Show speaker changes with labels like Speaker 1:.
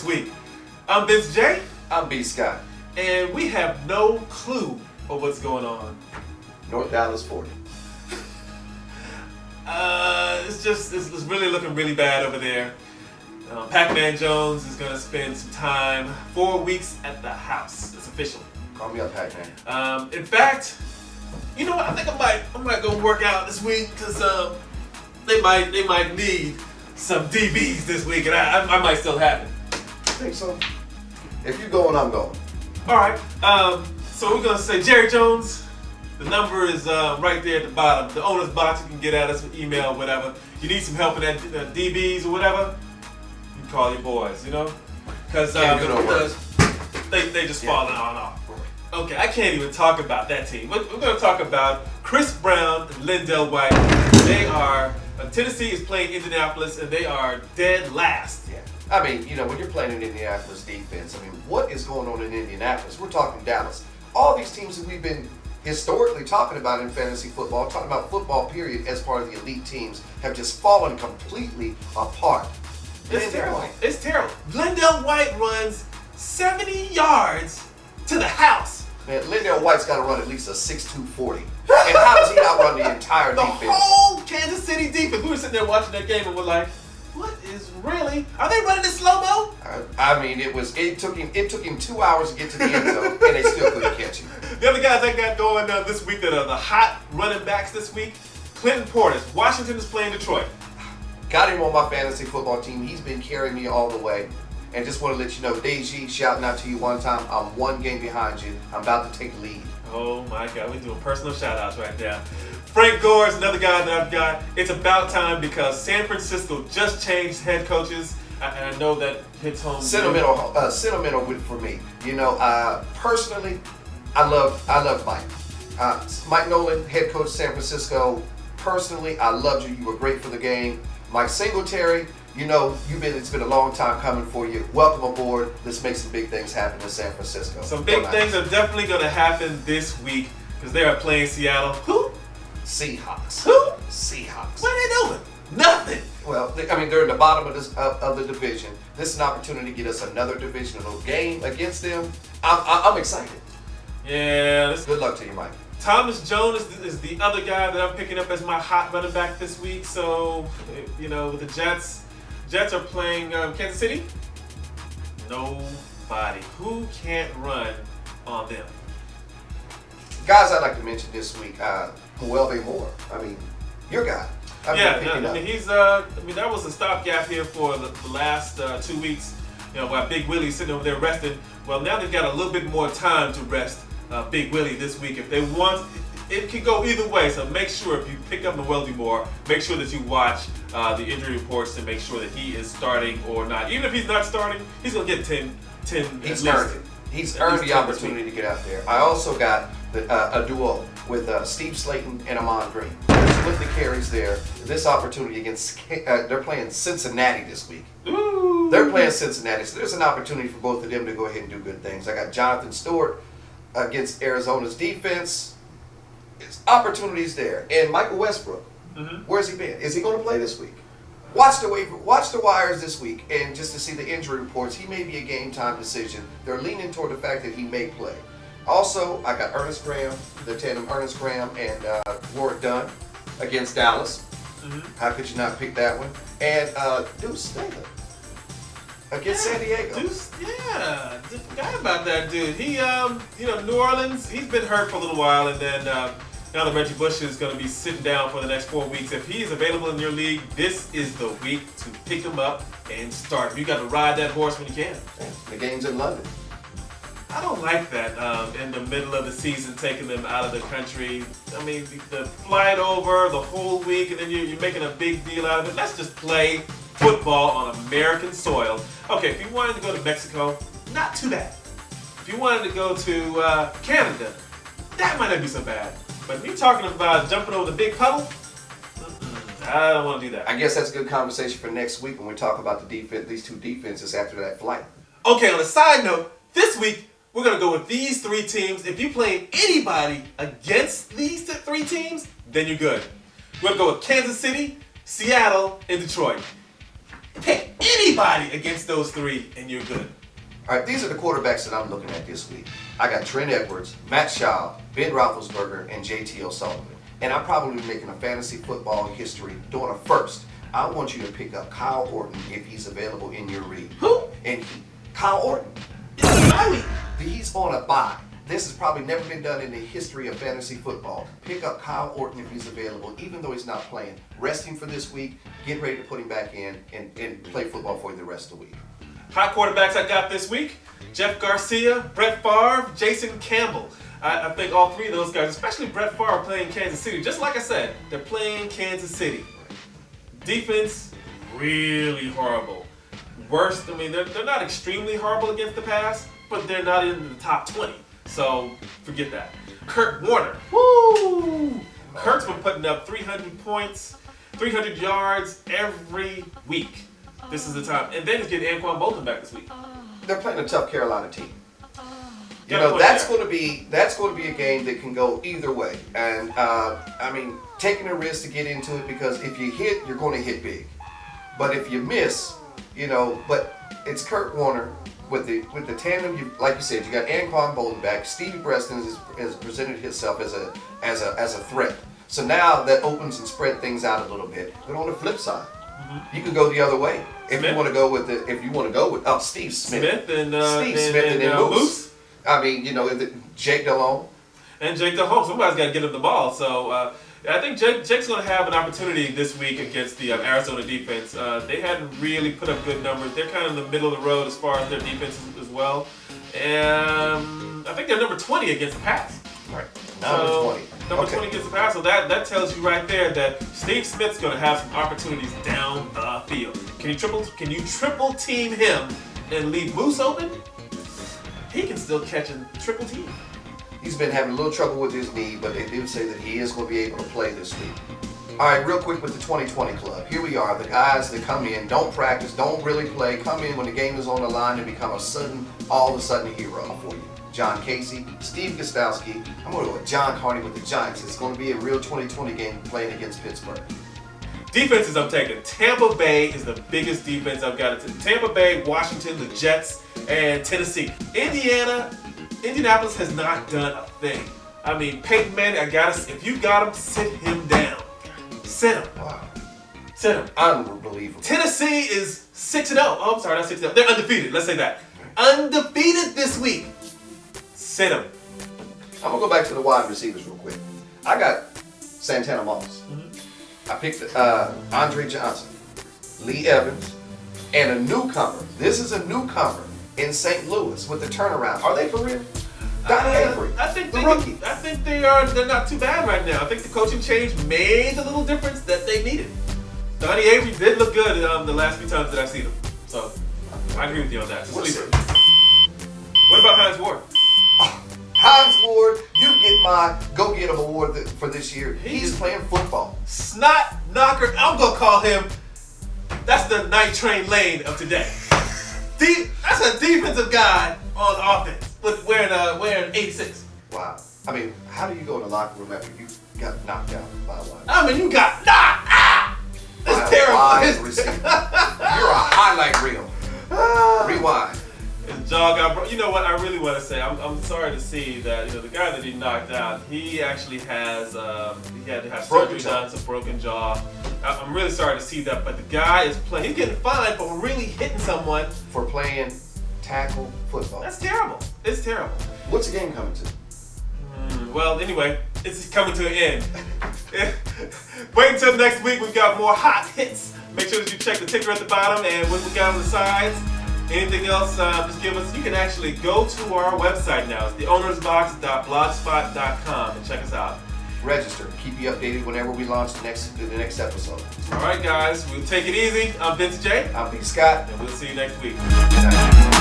Speaker 1: week. I'm Vince J.
Speaker 2: I'm B. Scott.
Speaker 1: And we have no clue of what's going on.
Speaker 2: North Dallas 40.
Speaker 1: It's really looking really bad over there. Pac-Man Jones is going to spend some time, 4 weeks at the house. It's official.
Speaker 2: Call me up, Pac-Man.
Speaker 1: In fact, you know what? I think I might go work out this week because they might need some DBs this week, and I might still have it.
Speaker 2: I think so. If you're going, I'm going.
Speaker 1: All right. So we're gonna say Jerry Jones. The number is right there at the bottom. The owner's box. You can get at us with email, whatever. You need some help in that DBs or whatever. You can call your boys. You know, because they just falling on off. Okay, I can't even talk about that team. We're going to talk about Chris Brown and LenDale White. They are, Tennessee is playing Indianapolis, and they are dead last.
Speaker 2: Yeah. I mean, you know, when you're playing an Indianapolis defense, I mean, what is going on in Indianapolis? We're talking Dallas. All these teams that we've been historically talking about in fantasy football, talking about football period as part of the elite teams, have just fallen completely apart.
Speaker 1: It's terrible. It's terrible. LenDale White runs 70 yards to the house.
Speaker 2: Man, LenDale White's got to run at least a 6'2" 40. And how does he outrun the entire defense?
Speaker 1: The whole Kansas City defense. We were sitting there watching that game and we're like, what is really? Are they running in slow-mo?
Speaker 2: I mean, it took him 2 hours to get to the end zone, and they still couldn't catch him.
Speaker 1: The other guys I got going this week that are the hot running backs this week, Clinton Portis. Washington is playing Detroit.
Speaker 2: Got him on my fantasy football team. He's been carrying me all the way. And just want to let you know, Deji, shouting out to you one time. I'm one game behind you. I'm about to take the lead.
Speaker 1: Oh my God, we're doing personal shout outs right now. Frank Gore is another guy that I've got. It's about time because San Francisco just changed head coaches. And I know that hits home.
Speaker 2: Sentimental for me. You know, personally, I love Mike. Mike Nolan, head coach of San Francisco. Personally, I loved you. You were great for the game. Mike Singletary, you know, it's been a long time coming for you. Welcome aboard. Let's make some big things happen in San Francisco.
Speaker 1: Some big things are definitely going to happen this week because they are playing Seattle. Who?
Speaker 2: Seahawks.
Speaker 1: Who?
Speaker 2: Seahawks.
Speaker 1: What are they doing? Nothing.
Speaker 2: Well, they're in the bottom of the division. This is an opportunity to get us another divisional game against them. I'm excited.
Speaker 1: Yeah.
Speaker 2: Good luck to you, Mike.
Speaker 1: Thomas Jones is the other guy that I'm picking up as my hot running back this week. So, you know, the Jets are playing Kansas City. Nobody. Who can't run on them?
Speaker 2: Guys I'd like to mention this week, Muelbe Moore. I mean, your guy.
Speaker 1: He's. That was a stopgap here for the last 2 weeks. You know, while Big Willie's sitting over there resting. Well, now they've got a little bit more time to rest Big Willie this week if they want. It can go either way, so make sure if you pick up Muelbe Moore, make sure that you watch the injury reports to make sure that he is starting or not. Even if he's not starting, he's going to get 10
Speaker 2: He's earned it. He's earned the opportunity to get out there. I also got a duo with Steve Slayton and Ahman Green. Split the carries there. This opportunity against, they're playing Cincinnati this week.
Speaker 1: Ooh.
Speaker 2: They're playing Cincinnati, so there's an opportunity for both of them to go ahead and do good things. I got Jonathan Stewart against Arizona's defense. There's opportunities there. And Michael Westbrook, where's he been? Is he going to play this week? Watch the wires this week, and just to see the injury reports, he may be a game time decision. They're leaning toward the fact that he may play. Also, I got Ernest Graham, the tandem Ernest Graham and Warrick Dunn against Dallas. How could you not pick that one? And Deuce Staley against San Diego.
Speaker 1: Deuce, yeah, just forgot about that dude. He, New Orleans, he's been hurt for a little while, and then now that Reggie Bush is going to be sitting down for the next 4 weeks. If he is available in your league, this is the week to pick him up and start him. You got to ride that horse when you can.
Speaker 2: Yeah, the game's in London.
Speaker 1: I don't like that in the middle of the season, taking them out of the country. I mean, the flight over the whole week, and then you're making a big deal out of it. Let's just play football on American soil. Okay, if you wanted to go to Mexico, not too bad. If you wanted to go to Canada, that might not be so bad. But if you're talking about jumping over the big puddle, I don't want to do that.
Speaker 2: I guess that's a good conversation for next week when we talk about the defense, these two defenses after that flight.
Speaker 1: Okay, on a side note, this week we're going to go with these three teams. If you play anybody against these three teams, then you're good. We're going to go with Kansas City, Seattle, and Detroit. Pick anybody against those three, and you're good.
Speaker 2: All right, these are the quarterbacks that I'm looking at this week. I got Trent Edwards, Matt Schaub, Ben Roethlisberger, and JT O'Sullivan. And I'm probably making a fantasy football history doing a first. I want you to pick up Kyle Orton if he's available in your league.
Speaker 1: Who?
Speaker 2: Kyle Orton. He's on a bye. This has probably never been done in the history of fantasy football. Pick up Kyle Orton if he's available, even though he's not playing. Rest him for this week, get ready to put him back in, and play football for you the rest of the week.
Speaker 1: Hot quarterbacks I got this week: Jeff Garcia, Brett Favre, Jason Campbell. I think all three of those guys, especially Brett Favre, playing Kansas City. Just like I said, they're playing Kansas City. Defense, really horrible. Worst, I mean, they're not extremely horrible against the pass, but they're not in the top 20. So forget that. Kurt Warner, woo! Kurt's been putting up 300 points, 300 yards every week. This is the time. And then he's getting Anquan Bolton back this week.
Speaker 2: They're playing a tough Carolina team. You know, that's going to be a game that can go either way. And I mean, taking a risk to get into it, because if you hit, you're going to hit big. But if you miss, you know, but it's Kurt Warner with the tandem. Like you said, you got Anquan Bolton back. Stevie Preston has presented himself as a threat. So now that opens and spread things out a little bit. But on the flip side, you can go the other way if you want to go with Steve Smith.
Speaker 1: And
Speaker 2: Moose. I mean, you know, Jake Delhomme.
Speaker 1: And Jake Delhomme. Somebody's got to get him the ball. So I think Jake's going to have an opportunity this week against the Arizona defense. They hadn't really put up good numbers. They're kind of in the middle of the road as far as their defense as well. And I think they're number 20 against the pass.
Speaker 2: Right. Number
Speaker 1: 20 against the pass. So that tells you right there that Steve Smith's going to have some opportunities down the field. Can you triple team him and leave Moose open? He can still catch a triple team.
Speaker 2: He's been having a little trouble with his knee, but they do say that he is going to be able to play this week. All right, real quick with the 2020 club. Here we are, the guys that come in, don't practice, don't really play, come in when the game is on the line and become all of a sudden a hero for you. John Casey, Steve Gostowski. I'm going to go with John Carney with the Giants. It's going to be a real 2020 game playing against Pittsburgh.
Speaker 1: Defenses I'm taking. Tampa Bay is the biggest defense I've got. Tampa Bay, Washington, the Jets, and Tennessee. Indianapolis has not done a thing. I mean, Peyton Manning, if you got him, sit him down. Sit him.
Speaker 2: Wow.
Speaker 1: Sit him.
Speaker 2: Unbelievable.
Speaker 1: Tennessee is 6-0. Oh, I'm sorry, not 6-0. They're undefeated. Let's say that. Undefeated this week. Sit him.
Speaker 2: I'm going to go back to the wide receivers real quick. I got Santana Moss. I picked Andre Johnson, Lee Evans, and a newcomer. This is a newcomer in St. Louis with the turnaround. Are they for real? Donnie Avery, the rookie.
Speaker 1: I think they are. They're not too bad right now. I think the coaching change made the little difference that they needed. Donnie Avery did look good the last few times that I've seen him. So I agree with you on that. What about Hines Ward?
Speaker 2: Hines Ward, you get my Go Get Him award for this year. He's playing football.
Speaker 1: Snot knocker. I'm going to call him, that's the Night Train Lane of today. That's a defensive guy on offense with wearing 86.
Speaker 2: Wow. I mean, how do you go in the locker room after you got knocked out by a wide?
Speaker 1: I mean, you got knocked out. It's terrible.
Speaker 2: You're a highlight reel. Rewind.
Speaker 1: His jaw got broke. You know what? I really want to say I'm sorry to see that the guy that he knocked out, he actually has he had to have surgery done, some broken jaw. I'm really sorry to see that, but the guy is playing. He's getting fined for really hitting someone
Speaker 2: for playing tackle football.
Speaker 1: That's terrible. It's terrible.
Speaker 2: What's the game coming to?
Speaker 1: Well, anyway, it's coming to an end. Wait until next week. We've got more hot hits. Make sure that you check the ticker at the bottom and what we got on the sides. Anything else, just give us. You can actually go to our website now. It's theownersbox.blogspot.com and check us out.
Speaker 2: Register. Keep you updated whenever we launch the next episode.
Speaker 1: All right, guys. We'll take it easy. I'm Vince J.
Speaker 2: I'm Pete Scott.
Speaker 1: And we'll see you next week.
Speaker 2: Good night.